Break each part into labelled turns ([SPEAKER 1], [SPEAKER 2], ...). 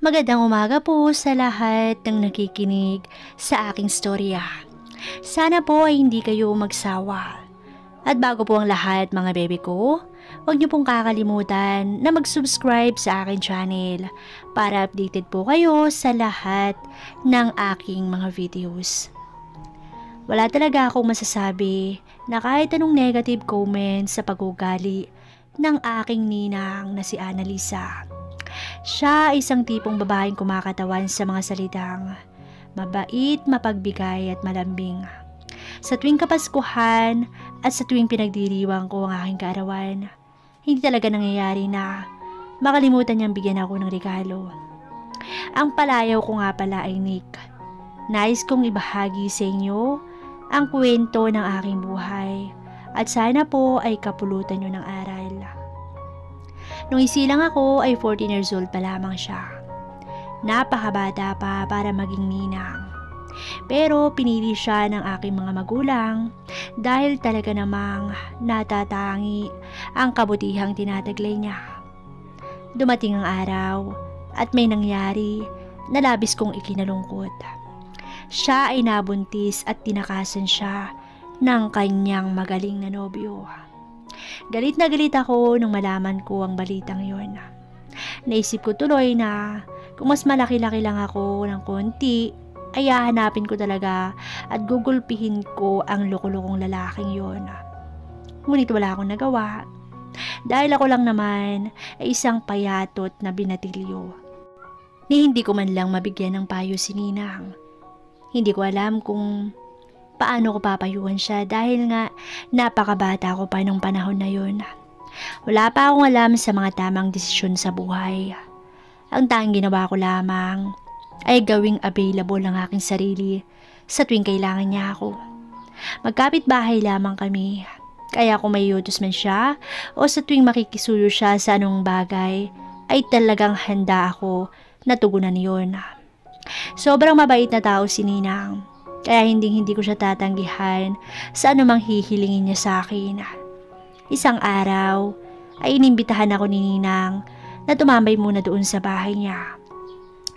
[SPEAKER 1] Magandang umaga po sa lahat ng nakikinig sa aking storya. Sana po ay hindi kayo magsawa. At bago po ang lahat mga bebe ko, huwag niyo pong kakalimutan na mag-subscribe sa aking channel para updated po kayo sa lahat ng aking mga videos. Wala talaga akong masasabi na kahit anong negative comments sa pag-ugali ng aking ninang na si Annalisa. Siya ay isang tipong babaeng kumakatawan sa mga salitang mabait, mapagbigay at malambing. Sa tuwing Kapaskuhan at sa tuwing pinagdiriwang ko ang aking kaarawan, hindi talaga nangyayari na makalimutan niyang bigyan ako ng regalo. Ang palayaw ko nga pala ay Nick. Nais kong ibahagi sa inyo ang kwento ng aking buhay at sana po ay kapulutan niyo ng aral. Nung isilang ako ay 14 years old pa lamang siya. Napakabata pa para maging ninang. Pero pinili siya ng aking mga magulang dahil talaga namang natatangi ang kabutihang tinataglay niya. Dumating ang araw at may nangyari na labis kong ikinalungkot. Siya ay nabuntis at tinakasan siya ng kanyang magaling na nobyo. Galit na galit ako nung malaman ko ang balitang yon. Naisip ko tuloy na kung mas malaki-laki lang ako ng konti, ay hahanapin ko talaga at gugulpihin ko ang loko-lokong lalaking yon. Ngunit wala akong nagawa dahil ako lang naman ay isang payatot na binatilyo. Ni hindi ko man lang mabigyan ng payo si Ninang. Hindi ko alam kung paano ko papayuhan siya dahil nga napakabata ko pa nung panahon na yun. Wala pa akong alam sa mga tamang desisyon sa buhay. Ang tanging ginawa ko lamang ay gawing available ng aking sarili sa tuwing kailangan niya ako. Magkapit-bahay lamang kami, kaya kung may utos man siya o sa tuwing makikisuyo siya sa anong bagay, ay talagang handa ako na tugunan yun. Sobrang mabait na tao si Ninang. Kaya hindi ko siya tatanggihan sa anumang hihilingin niya sa akin. Isang araw ay inimbitahan ako ni Ninang na tumambay muna doon sa bahay niya.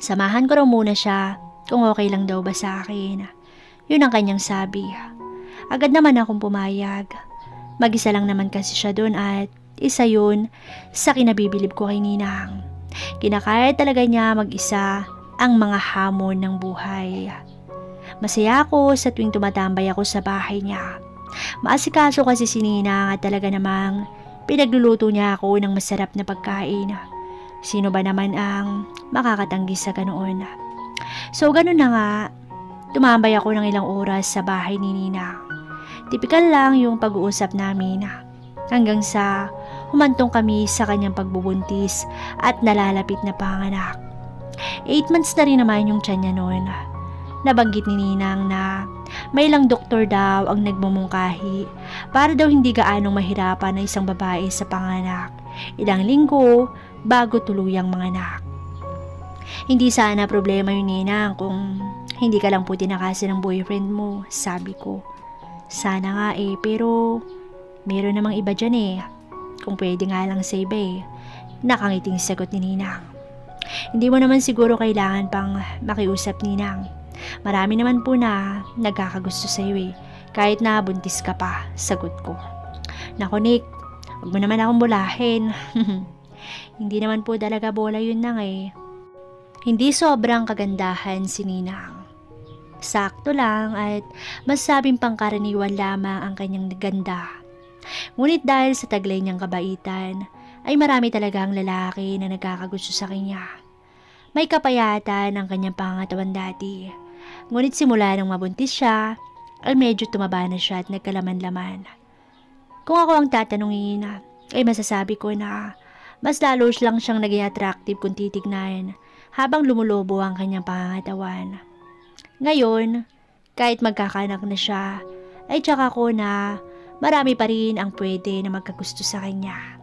[SPEAKER 1] Samahan ko raw muna siya kung okay lang daw ba sa akin. Yun ang kanyang sabi. Agad naman akong pumayag. Mag-isa lang naman kasi siya doon at isa yun sa kinabibilib ko kay Ninang. Kinakaya talaga niya mag-isa ang mga hamon ng buhay. Masaya ako sa tuwing tumatambay ako sa bahay niya. Maasikaso kasi si Ninang at talaga namang pinagluluto niya ako ng masarap na pagkain. Sino ba naman ang makakatanggi sa ganoon? So ganoon na nga, tumambay ako ng ilang oras sa bahay ni Ninang. Tipikal lang yung pag-uusap namin hanggang sa humantong kami sa kanyang pagbubuntis at nalalapit na panganak. 8 months na rin naman yung tiyan niya noon. Nabanggit ni Ninang na may ilang doktor daw ang nagmumungkahi para daw hindi gaanong mahirapan na isang babae sa panganak. Ilang linggo bago tuluyang manganak. Hindi sana problema yun, Ninang, kung hindi ka lang po tinakasan ng boyfriend mo, sabi ko. Sana nga pero meron namang iba dyan Kung pwede nga lang sa iba Nakangiting sagot ni Ninang. Hindi mo naman siguro kailangan pang makiusap, Ninang. Marami naman po na nagkakagusto sa iyo kahit na buntis ka pa, sagot ko. Naku Nick, huwag mo naman akong bulahin. Hindi naman po talaga bola yun nang Hindi sobrang kagandahan si Ninang. Sakto lang at masabing pangkaraniwan lamang ang kanyang ganda. Ngunit dahil sa taglay niyang kabaitan, ay marami talaga ang lalaki na nagkakagusto sa kanya. May kapayatan ang kanyang pangatawan dati. Ngunit simula nang mabuntis siya, ay medyo tumaba na siya at nagkalaman-laman. Kung ako ang tatanungin, ay masasabi ko na mas lalo lang siyang naging attractive kung titignan habang lumulobo ang kanyang pangatawan. Ngayon, kahit magkakanak na siya, ay tsaka ko na marami pa rin ang pwede na magkagusto sa kanya.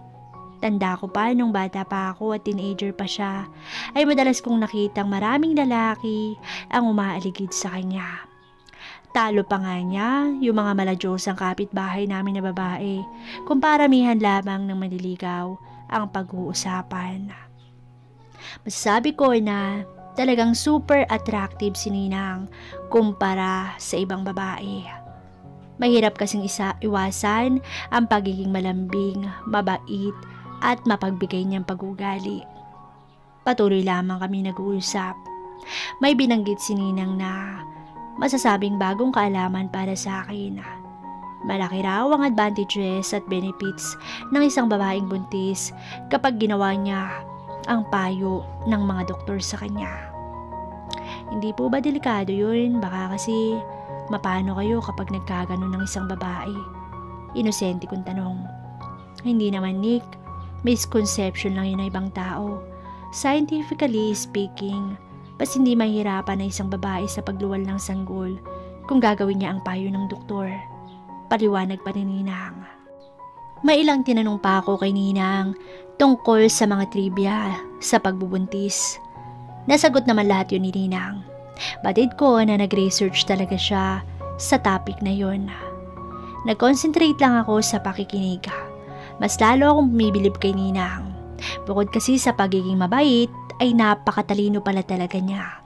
[SPEAKER 1] Tanda ko pa nung bata pa ako at teenager pa siya, ay madalas kong nakitang maraming lalaki ang umaaligid sa kanya. Talo pa nga niya yung mga maladyosang kapitbahay namin na babae kung paramihan lamang ng manliligaw ang pag-uusapan. Masasabi ko na talagang super attractive si Ninang kumpara sa ibang babae. Mahirap kasing iwasan ang pagiging malambing, mabait at mapagbigay niyang pag-ugali. Patuloy lamang kami nag-uusap. May binanggit si Ninang na masasabing bagong kaalaman para sa akin. Malaki raw ang advantages at benefits ng isang babaeng buntis kapag ginawa niya ang payo ng mga doktor sa kanya. Hindi po ba delikado yun? Baka kasi mapano kayo kapag nagkaganon ng isang babae? Inosente kong tanong. Hindi naman, Nick. Misconception lang yun ng ibang tao. Scientifically speaking, mas hindi mahirapan na isang babae sa pagluwal ng sanggol kung gagawin niya ang payo ng doktor. Paliwanag pa ni Ninang. May ilang tinanong pa ako kay Ninang tungkol sa mga trivia sa pagbubuntis. Nasagot naman lahat yun ni Ninang. Batid ko na nag-research talaga siya sa topic na yun. Nag-concentrate lang ako sa pakikinig. Mas lalo akong bumibilib kay Ninang. Bukod kasi sa pagiging mabait, ay napakatalino pala talaga niya.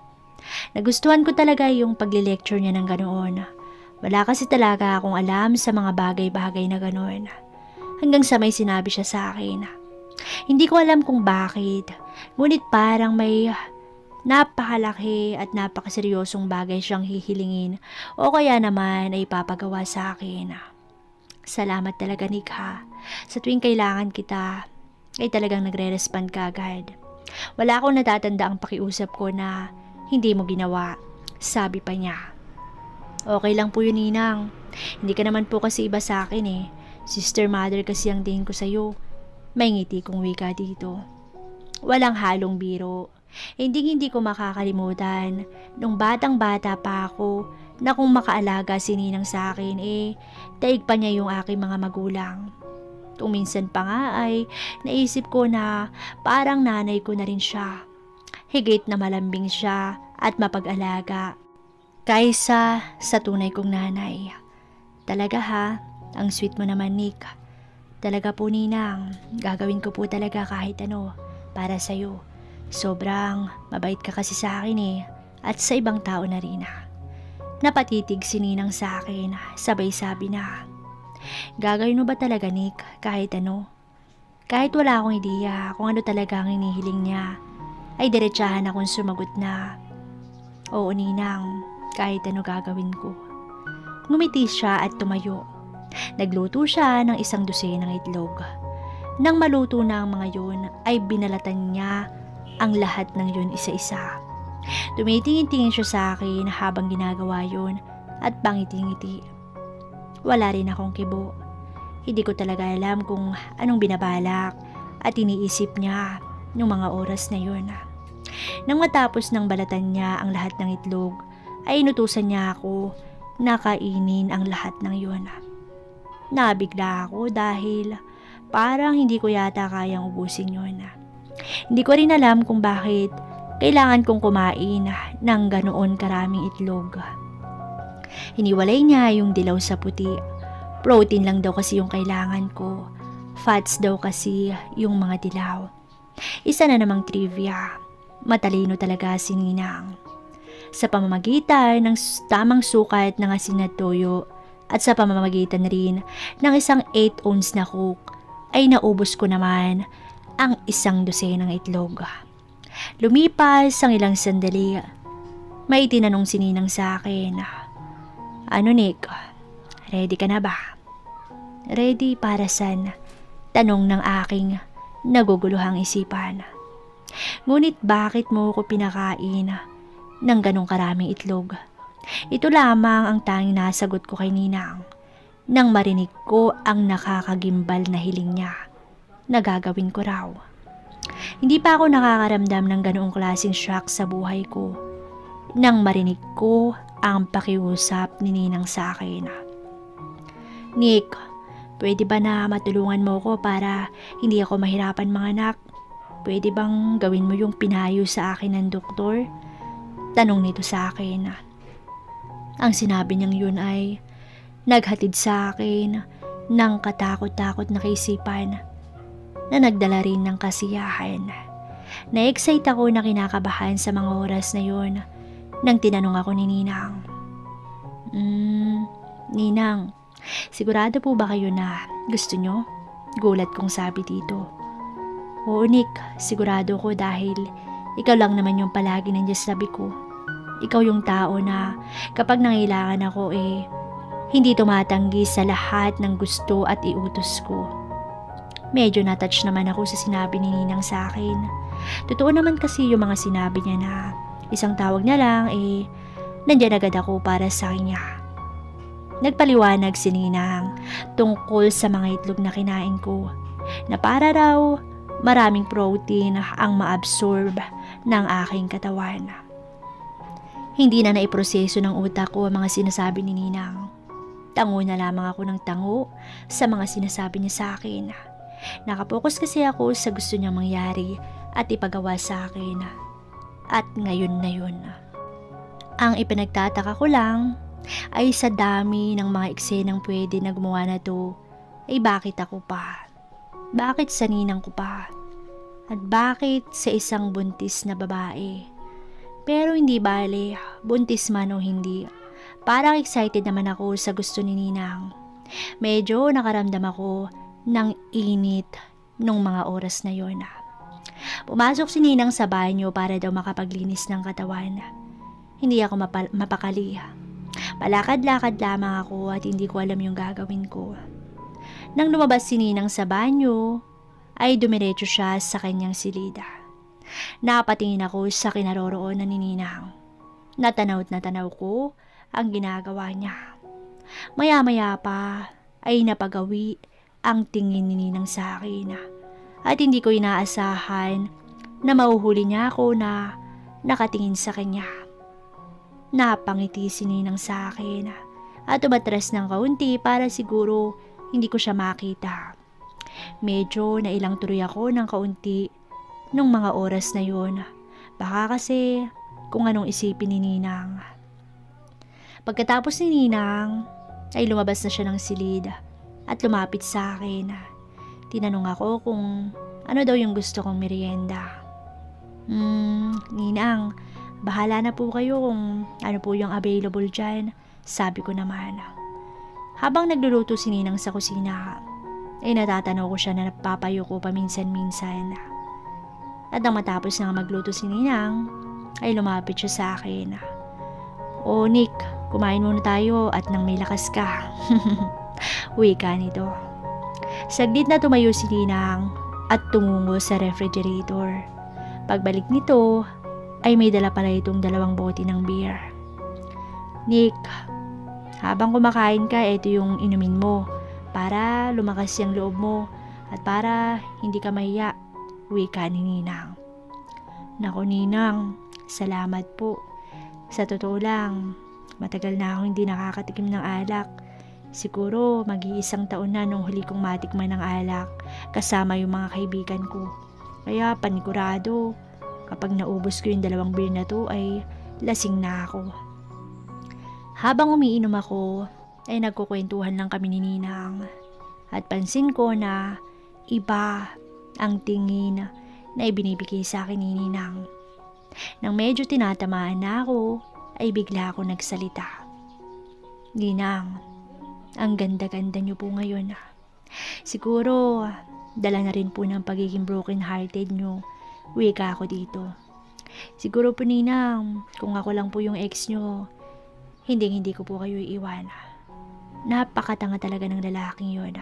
[SPEAKER 1] Nagustuhan ko talaga yung pagle-lecture niya ng ganoon. Wala kasi talaga akong alam sa mga bagay-bagay na ganoon. Hanggang sa may sinabi siya sa akin. Hindi ko alam kung bakit, ngunit parang may napakalaki at napakaseryosong bagay siyang hihilingin o kaya naman ay ipapagawa sa akin. Salamat talaga, Nick, ha. Sa tuwing kailangan kita, ay talagang nagre-respond ka agad. Wala akong natatanda ang pakiusap ko na hindi mo ginawa, sabi pa niya. Okay lang po yun, Ninang. Hindi ka naman po kasi iba sa akin eh. Sister mother kasi ang tingin ko sa'yo. May ngiti kong wika dito. Walang halong biro. Hindi ko makakalimutan nung batang-bata pa ako na kung makaalaga si Ninang sa akin daig pa niya yung aking mga magulang. Kung minsan pa nga ay naisip ko na parang nanay ko na rin siya. Higit na malambing siya at mapag-alaga kaysa sa tunay kong nanay. Talaga ha, ang sweet mo naman, Nick. Talaga po, Ninang, gagawin ko po talaga kahit ano para sa'yo. Sobrang mabait ka kasi sa akin at sa ibang tao na rin. Napatitig si Ninang sa akin, sabay sabi na, gagawin mo ba talaga, Nick, kahit ano? Kahit wala akong ideya kung ano talaga ang hinihiling niya, ay diretsahan akong sumagot na, oo, Ninang, kahit ano gagawin ko. Ngumiti siya at tumayo. Nagluto siya ng 1 dosenang itlog. Nang maluto na ang mga yun, ay binalatan niya ang lahat ng yun isa-isa. Tumitingin-tingin siya sa akin habang ginagawa yun at pangiti-ngiti. Wala rin akong kibo. Hindi ko talaga alam kung anong binabalak at iniisip niya nung mga oras na yun. Nang matapos ng balatan niya ang lahat ng itlog, ay inutusan niya ako na kainin ang lahat ng yun. Nabigla ako dahil parang hindi ko yata kayang ubusin yun. Hindi ko rin alam kung bakit kailangan kong kumain ng ganoon karaming itlog. Hiniwalay niya yung dilaw sa puti. Protein lang daw kasi yung kailangan ko. Fats daw kasi yung mga dilaw. Isa na namang trivia. Matalino talaga si Ninang. Sa pamamagitan ng tamang sukat ng asin at toyo at sa pamamagitan rin ng isang 8 ounce na coke ay naubos ko naman ang 1 dosenang itlog. Lumipas ang ilang sandali. May tinanong si Ninang sa akin, ano, Nick? Ready ka na ba? Ready para saan? Tanong ng aking naguguluhang isipan. Ngunit bakit mo ko pinakain ng ganong karaming itlog? Ito lamang ang tanging nasagot ko kay Ninang nang marinig ko ang nakakagimbal na hiling niya na gagawin ko raw. Hindi pa ako nakakaramdam ng ganoong klaseng shock sa buhay ko nang marinig ko ang pakiusap ni Ninang sa akin. Nick, pwede ba na matulungan mo ko para hindi ako mahirapan, mga anak? Pwede bang gawin mo yung pinayo sa akin ng doktor? Tanong nito sa akin. Ang sinabi niyang yun ay naghatid sa akin ng katakot-takot na kaisipan na nagdala rin ng kasiyahan. Na-excite ako na kinakabahan sa mga oras na yun nang tinanong ako ni Ninang. Ninang, sigurado po ba kayo na gusto nyo? Gulat kong sabi dito. Oo Nick, sigurado ko dahil ikaw lang naman yung palagi nandiyan sa tabi ko. Ikaw yung tao na kapag nangailangan ako hindi tumatanggi sa lahat ng gusto at iutos ko. Medyo natouch naman ako sa sinabi ni Ninang sa akin. Totoo naman kasi yung mga sinabi niya na isang tawag niya lang nandyan agad ako para sa kanya. Nagpaliwanag si Ninang tungkol sa mga itlog na kinain ko na para raw maraming protein ang maabsorb ng aking katawan. Hindi na naiproseso ng utak ko ang mga sinasabi ni Ninang. Tango na lamang ako ng tango sa mga sinasabi niya sa akin. Nakapokus kasi ako sa gusto niyang mangyari at ipagawa sa akin. At ngayon na yun. Ang ipinagtataka ko lang ay sa dami ng mga eksenang pwede na gumawa na to, bakit ako pa? Bakit sa ninang ko pa? At bakit sa isang buntis na babae? Pero hindi bale, buntis man o hindi. Parang excited naman ako sa gusto ni Ninang. Medyo nakaramdam ako ng init nung mga oras na yon. Pumasok si Ninang sa banyo para daw makapaglinis ng katawan. Hindi ako mapakali. Palakad-lakad lamang ako at hindi ko alam yung gagawin ko. Nang lumabas si Ninang sa banyo, ay dumiretso siya sa kanyang silida. Napatingin ako sa kinaroroonan ni Ninang. Natanaw na tanaw ko ang ginagawa niya. Maya-maya pa ay napagawi ang tingin ni Ninang sa akin. At hindi ko inaasahan na mauhuli niya ako na nakatingin sa kanya. Napangiti si Ninang sa akin at umatras ng kaunti para siguro hindi ko siya makita. Medyo nailang tuloy ako ng kaunti nung mga oras na yun. Baka kasi kung anong isipin ni Ninang. Pagkatapos ni Ninang ay lumabas na siya ng silid at lumapit sa akin. Tinanong ako kung ano daw yung gusto kong merienda. Ninang, bahala na po kayo kung ano po yung available dyan, sabi ko naman. Habang nagluluto si Ninang sa kusina, natatanaw ko siya na napapayo ko paminsan-minsan. At nang matapos na magluto si Ninang, ay lumapit siya sa akin. O Nick, kumain muna tayo at nang may lakas ka. Uwi ka nito. Saglit na tumayo si Ninang at tumungo sa refrigerator. Pagbalik nito, ay may dala pala itong 2 bote ng beer. Nick, habang kumakain ka, ito yung inumin mo para lumakas yung loob mo at para hindi ka mahiya, wika ni Ninang. Naku Ninang, salamat po. Sa totoo lang, matagal na akong hindi nakakatikim ng alak. Siguro mag-iisang taon na nung huli kong matikman ng alak kasama yung mga kaibigan ko. Kaya panigurado, kapag naubos ko yung 2 beer na to ay lasing na ako. Habang umiinom ako, ay nagkukwentuhan lang kami ni Ninang. At pansin ko na iba ang tingin na ibinibigay sa akin ni Ninang. Nang medyo tinatamaan na ako, ay bigla ako nagsalita. Ninang, ang ganda-ganda niyo po ngayon. Siguro, dala na rin po ng pagiging broken-hearted niyo. Wika ako dito. Siguro po Ninang, kung ako lang po yung ex niyo, hindi ko po kayo iiwan. Napakatanga talaga ng lalaking yun.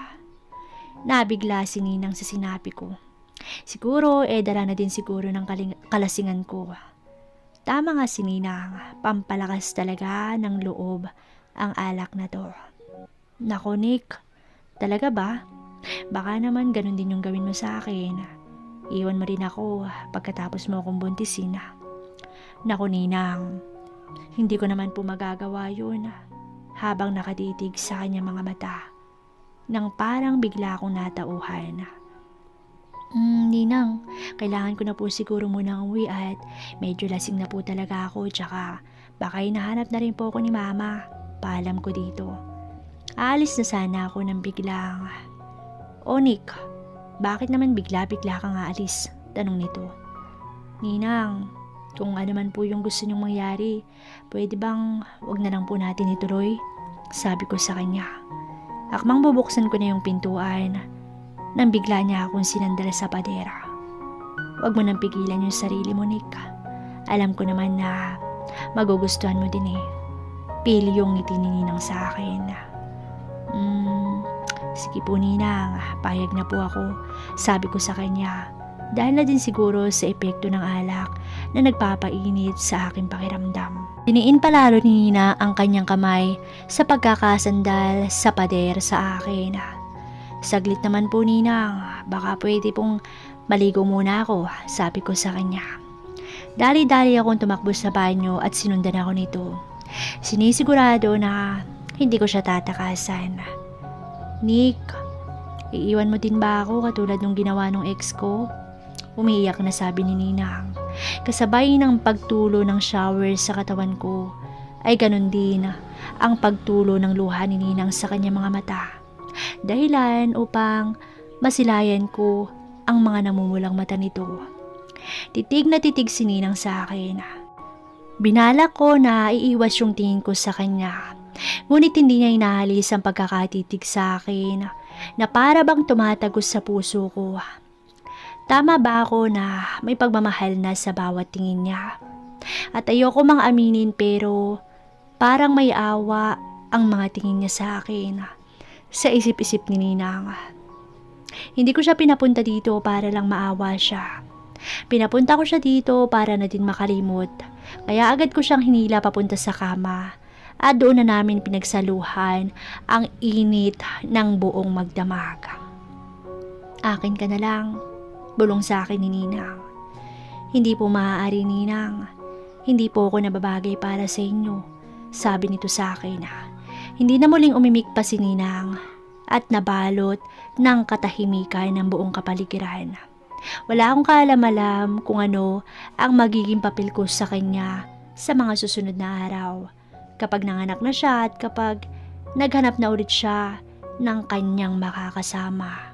[SPEAKER 1] Nabigla si Ninang sa sinabi ko. Siguro, dala na din siguro ng kalasingan ko. Tama nga si Ninang, pampalakas talaga ng loob ang alak na to. Nako Nick, talaga ba? Baka naman ganun din yung gawin mo sa akin. Iwan mo rin ako pagkatapos mo akong buntisin. Nako Ninang, hindi ko naman po magagawa yun. Habang nakatitig sa kanyang mga mata, nang parang bigla akong natauhan. Ninang, kailangan ko na po siguro munang uwi at medyo lasing na po talaga ako, tsaka baka hinahanap na rin po ako ni Mama. Paalam ko dito. Aalis na sana ako nang biglang, O Nick, bakit naman bigla-bigla kang aalis? Tanong nito. Ninang, kung ano man po yung gusto niyong mangyari, pwede bang wag na lang po natin ituloy? Sabi ko sa kanya. Akmang bubuksan ko na yung pintuan nang bigla niya akong sinandal sa padera. Wag mo nang pigilan yung sarili mo, Nick. Alam ko naman na magugustuhan mo din eh. Pili yung ngiti ni Ninang sa akin. Sige po Ninang, payag na po ako. Sabi ko sa kanya. Dahil na din siguro sa epekto ng alak na nagpapainit sa aking pakiramdam. Diniin palalo ni Nina ang kanyang kamay sa pagkakasandal sa pader sa akin. Saglit naman po Ninang, baka pwede pong maligo muna ako, sabi ko sa kanya. Dali-dali akong tumakbo sa banyo at sinundan ako nito. Sinisigurado na hindi ko siya tatakasan. Nick, iiwan mo din ba ako katulad ng ginawa ng ex ko? Umiiyak na sabi ni Ninang. Kasabay ng pagtulo ng shower sa katawan ko, ay ganun din ang pagtulo ng luha ni Ninang sa kanyang mga mata. Dahilan upang masilayan ko ang mga namumulang mata nito. Titig na titig si Ninang sa akin. Binalak ko na iiwas yung tingin ko sa kanya. Ngunit hindi niya inahalis ang pagkakatitig sa akin na para bang tumatagos sa puso ko. Tama ba ako na may pagmamahal na sa bawat tingin niya? At ayoko mang aminin pero parang may awa ang mga tingin niya sa akin. Sa isip-isip ni Ninang. Hindi ko siya pinapunta dito para lang maawa siya. Pinapunta ko siya dito para na din makalimot. Kaya agad ko siyang hinila papunta sa kama. At doon na namin pinagsaluhan ang init ng buong magdamag. Akin ka na lang, bulong sa akin ni Ninang. Hindi po maaari Ninang. Hindi po ako nababagay para sa inyo, sabi nito sa akin. Hindi na muling umimik pa si Ninang at nabalot ng katahimikan ng buong kapaligiran. Wala akong kaalam-alam kung ano ang magiging papel ko sa kanya sa mga susunod na araw. Kapag nanganak na siya at kapag naghanap na ulit siya ng kanyang makakasama.